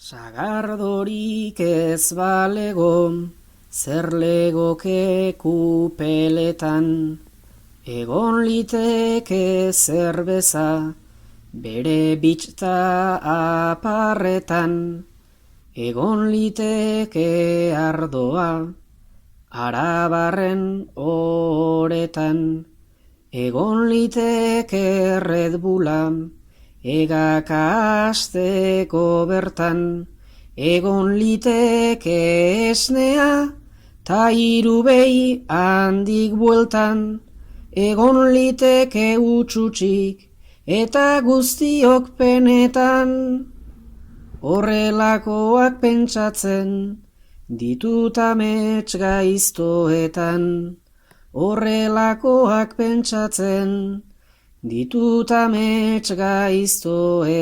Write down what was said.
Sagardorik ez balego, zer legoke kupeletan, egon liteke zerbeza, bere bitxta aparretan, egon liteke ardoa, arabarren oretan, egon liteke Red Bulla, egakasteko bertan, egon liteke esnea, ta hirubei handik bueltan, egon liteke utxutxik, eta guztiok penetan. Horrelakoak pentsatzen, ditut amets gaiztoetan. Horrelakoak pentsatzen, ditut amets gaiztoetan.